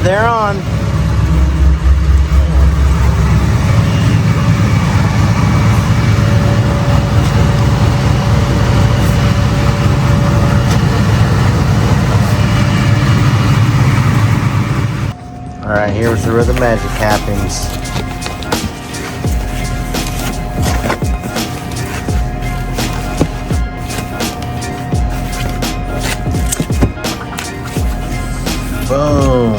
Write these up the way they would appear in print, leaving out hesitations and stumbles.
they're on. All right, here's where the magic happens. Boom.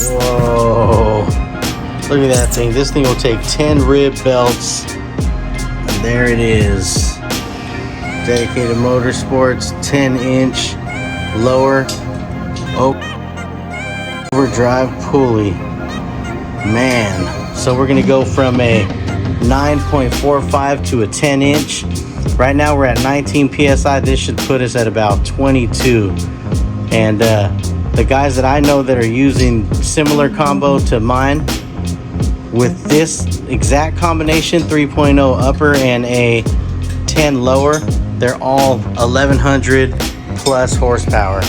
Whoa. Look at that thing. This thing will take 10 rib belts. And there it is. Dedicated Motorsports 10-inch lower overdrive pulley. Man. So we're going to go from a 9.45 to a 10-inch. Right now we're at 19 PSI. This should put us at about 22. And the guys that I know that are using similar combo to mine with this exact combination, 3.0 upper and a 10 lower, they're all 1100 plus horsepower.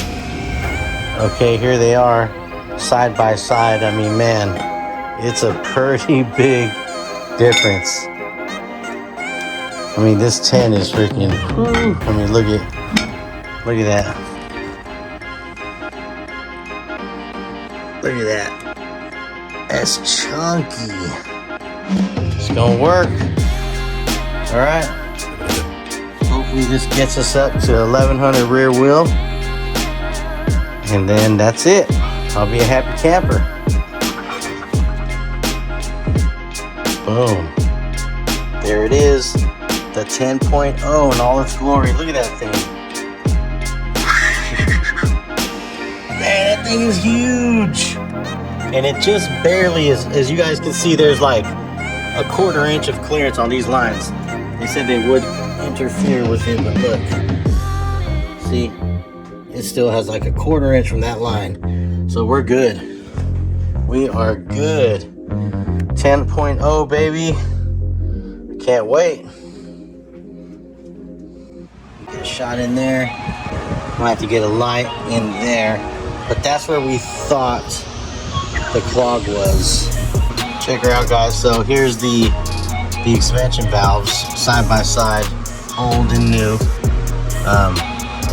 Okay, here they are side by side. I mean, man, it's a pretty big difference. I mean, this 10 is freaking, whew. I mean, look at that. Look at that. That's chunky. It's gonna work. All right. Hopefully this gets us up to 1100 rear wheel. And then that's it. I'll be a happy camper. Boom. There it is. The 10.0 in all its glory. Look at that thing. Man, that thing is huge. And it just barely is, as you guys can see, there's like a 1/4 inch of clearance on these lines. They said they would interfere with it, but look. See, it still has like a 1/4 inch from that line. So we're good. We are good. 10.0, baby. Can't wait. Get a shot in there. Might have to get a light in there. But that's where we thought the clog was. Check her out, guys. So here's the expansion valves side by side, old and new.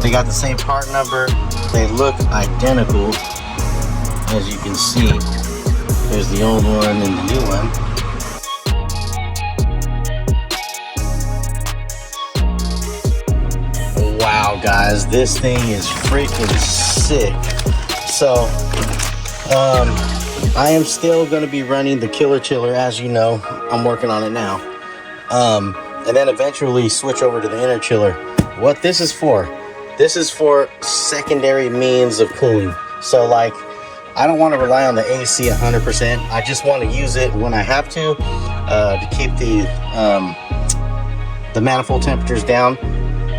They got the same part number. They look identical, as you can see. There's the old one and the new one. Wow, guys, this thing is freaking sick. So, I am still going to be running the killer chiller, as you know. I'm working on it now. And then eventually switch over to the inner chiller. What this is for secondary means of cooling. So like, I don't want to rely on the AC 100%. I just want to use it when I have to keep the manifold temperatures down.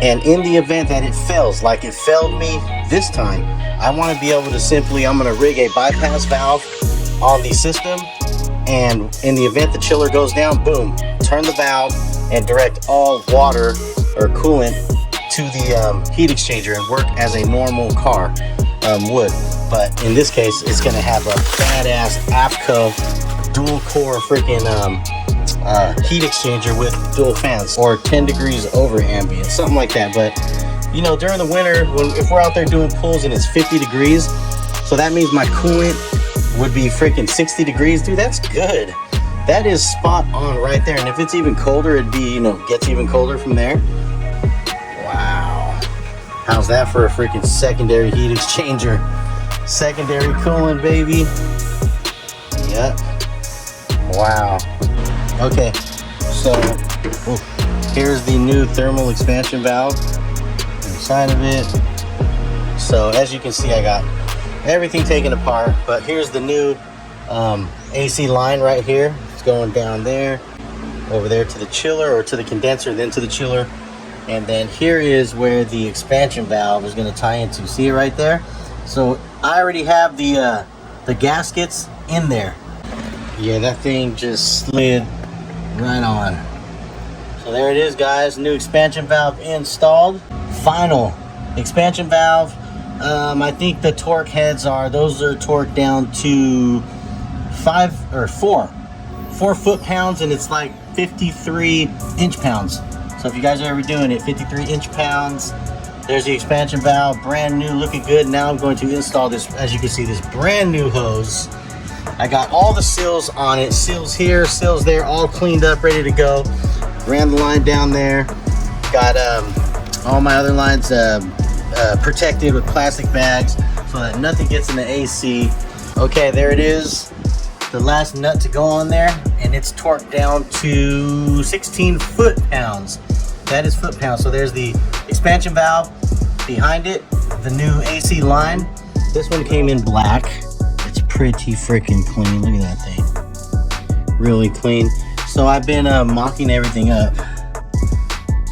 And in the event that it fails, like it failed me this time, I want to be able to simply, I'm going to rig a bypass valve on the system, and in the event the chiller goes down, boom, turn the valve and direct all water or coolant to the heat exchanger and work as a normal car would. But in this case, it's going to have a badass AFCO dual core freaking heat exchanger with dual fans, or 10 degrees over ambient, something like that. But you know, during the winter, if we're out there doing pulls and it's 50 degrees, so that means my coolant would be freaking 60 degrees. Dude, that's good. That is spot on right there. And if it's even colder, it'd be, you know, gets even colder from there. Wow. How's that for a freaking secondary heat exchanger? Secondary coolant, baby. Yep. Wow. Okay, so here's the new thermal expansion valve inside of it. So as you can see, I got everything taken apart, but here's the new AC line right here. It's going down there, over there to the chiller, or to the condenser, then to the chiller. And then here is where the expansion valve is going to tie into. See it right there? So I already have the gaskets in there. Yeah, that thing just slid right on. So there it is, guys. New expansion valve installed. Final expansion valve I think the torque heads those are torqued down to 4 foot-pounds, and it's like 53 inch-pounds. So if you guys are ever doing it, 53 inch-pounds. There's the expansion valve, brand new, looking good. Now I'm going to install this, as you can see, this brand new hose. I got all the seals on it, seals here, seals there, all cleaned up, ready to go. Ran the line down there. Got all my other lines protected with plastic bags so that nothing gets in the AC. Okay, there it is. The last nut to go on there, and it's torqued down to 16 foot-pounds. That is foot-pounds. So there's the expansion valve behind it, the new AC line. This one came in black. It's pretty freaking clean. Look at that thing. Really clean. So I've been mocking everything up.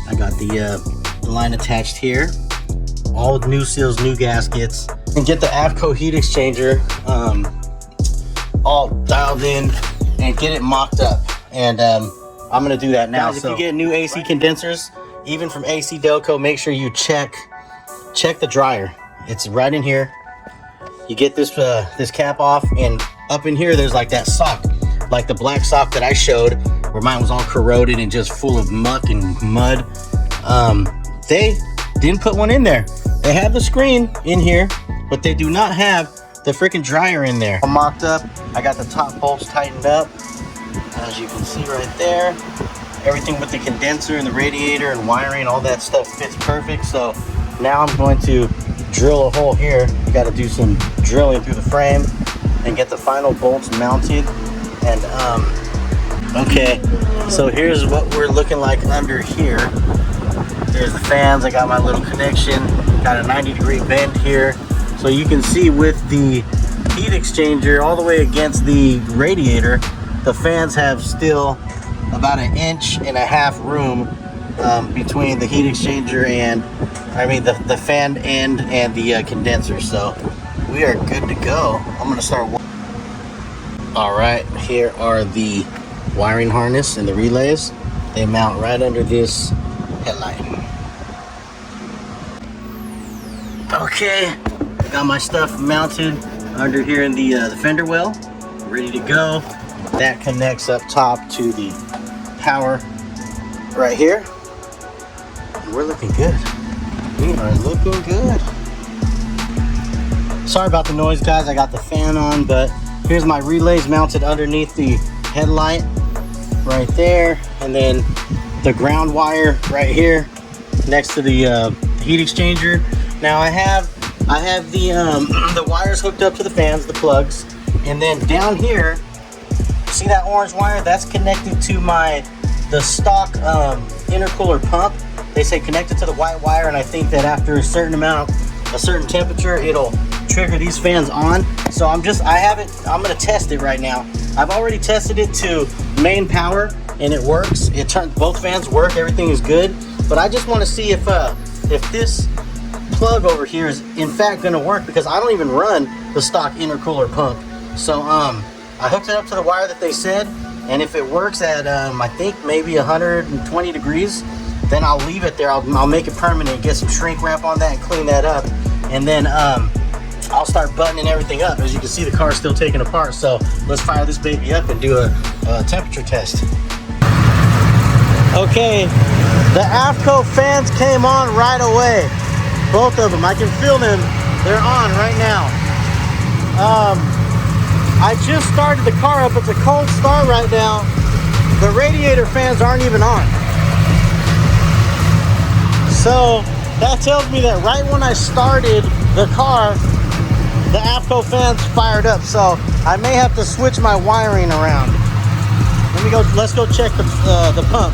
I got the line attached here. All new seals, new gaskets. And get the AFCO heat exchanger all dialed in and get it mocked up. And I'm gonna do that now. Guys, if you get new AC condensers, even from AC Delco, make sure you check the dryer. It's right in here. You get this this cap off, and up in here there's like that sock, like the black sock that I showed, where mine was all corroded and just full of muck and mud. They didn't put one in there. They have the screen in here, but they do not have the freaking dryer in there. I'm mocked up. I got the top bolts tightened up, as you can see right there. Everything with the condenser and the radiator and wiring, all that stuff fits perfect. So now I'm going to drill a hole here. You got to do some drilling through the frame and get the final bolts mounted. And okay, so here's what we're looking like under here. There's the fans. I got my little connection, got a 90-degree bend here. So you can see with the heat exchanger all the way against the radiator, the fans have still about 1.5 inches room between the heat exchanger and, the fan end and the condenser. So we are good to go. I'm gonna start. All right, here are the wiring harness and the relays. They mount right under this headlight. Okay, got my stuff mounted under here in the fender well, ready to go. That connects up top to the power right here. We're looking good. We are looking good. Sorry about the noise, guys. I got the fan on, but here's my relays mounted underneath the headlight right there, and then the ground wire right here next to the heat exchanger. Now I have the wires hooked up to the fans, the plugs, and then down here, see that orange wire? That's connected to the stock intercooler pump. They say connected to the white wire, and I think that after a certain temperature, it'll trigger these fans on. So I'm gonna test it right now. I've already tested it to main power, and it works. Both fans work, everything is good. But I just want to see if this plug over here is in fact gonna work, because I don't even run the stock intercooler pump. So I hooked it up to the wire that they said, and if it works at I think maybe 120 degrees, then I'll leave it there. I'll make it permanent, get some shrink wrap on that and clean that up, and then I'll start buttoning everything up. As you can see, the car's still taken apart, so let's fire this baby up and do a temperature test. Okay, the AFCO fans came on right away. Both of them, I can feel them. They're on right now. I just started the car up. It's a cold start right now. The radiator fans aren't even on. So that tells me that right when I started the car, the AFCO fans fired up. So I may have to switch my wiring around. Let's go check the pump.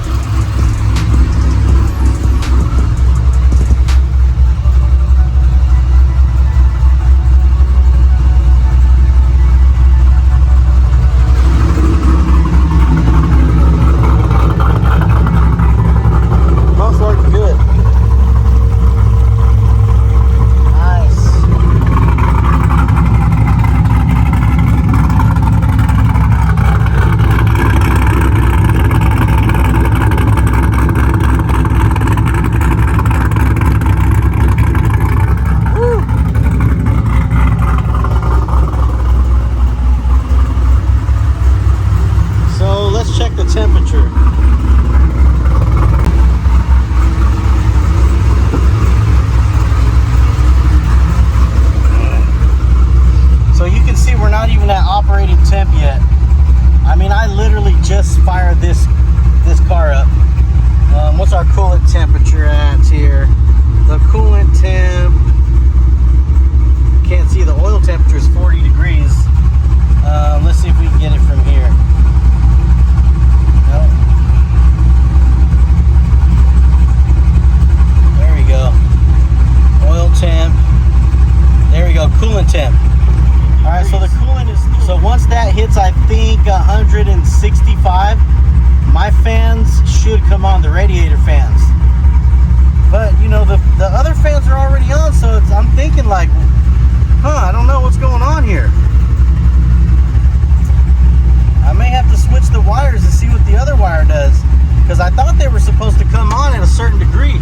165. My fans should come on, the radiator fans. But you know, the other fans are already on, so I'm thinking like, I don't know what's going on here. I may have to switch the wires and see what the other wire does, because I thought they were supposed to come on at a certain degree.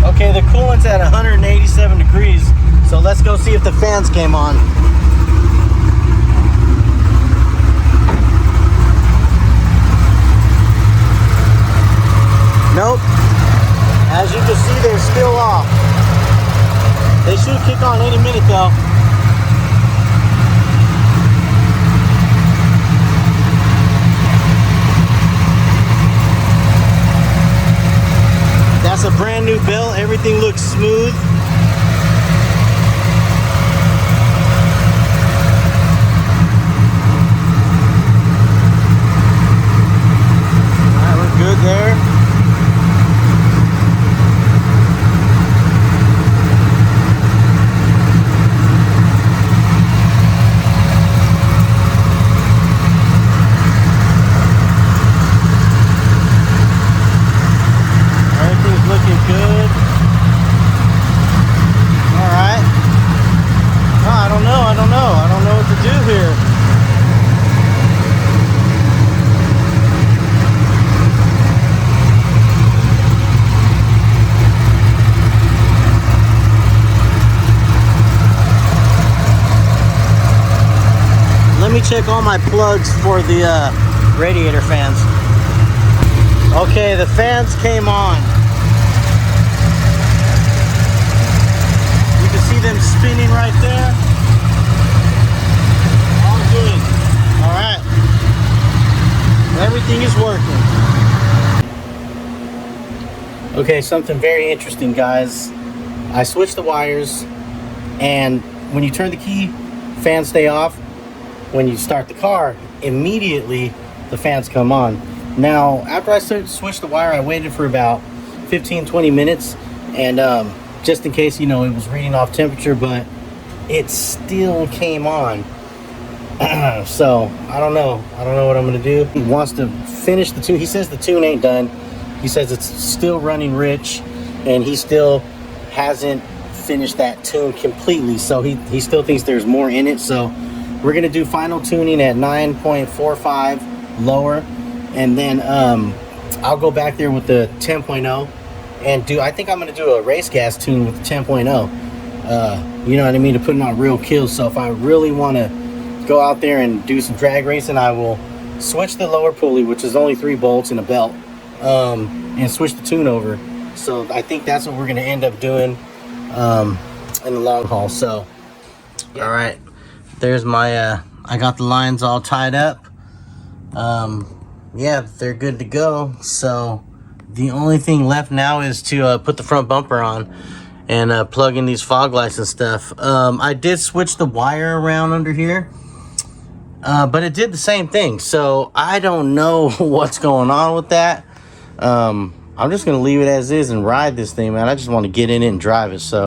Okay, the coolant's at 187 degrees, so let's go see if the fans came on. Nope. As you can see, they're still off. They should kick on any minute though. That's a brand new belt. Everything looks smooth. Alright, we're good there. Let me check all my plugs for the radiator fans. Okay, the fans came on. You can see them spinning right there. All good. All right. Everything is working. Okay, something very interesting, guys. I switched the wires, and when you turn the key, fans stay off. When you start the car, immediately the fans come on. Now, after I switched the wire, I waited for about 15-20 minutes, and just in case, you know, it was reading off temperature, but it still came on. So I don't know what I'm gonna do. He wants to finish the tune. He says the tune ain't done. He says it's still running rich, and he still hasn't finished that tune completely, so he still thinks there's more in it. So we're gonna do final tuning at 9.45 lower, and then I'll go back there with the 10.0 and I think I'm gonna do a race gas tune with the 10.0. You know what I mean, to put it on real kills. So if I really wanna go out there and do some drag racing, I will switch the lower pulley, which is only 3 bolts and a belt, and switch the tune over. So I think that's what we're gonna end up doing in the long haul. So yeah. All right. There's my, I got the lines all tied up. Yeah, they're good to go. So the only thing left now is to put the front bumper on and plug in these fog lights and stuff. I did switch the wire around under here, but it did the same thing. So I don't know what's going on with that. I'm just gonna leave it as is and ride this thing, man. I just want to get in it and drive it. So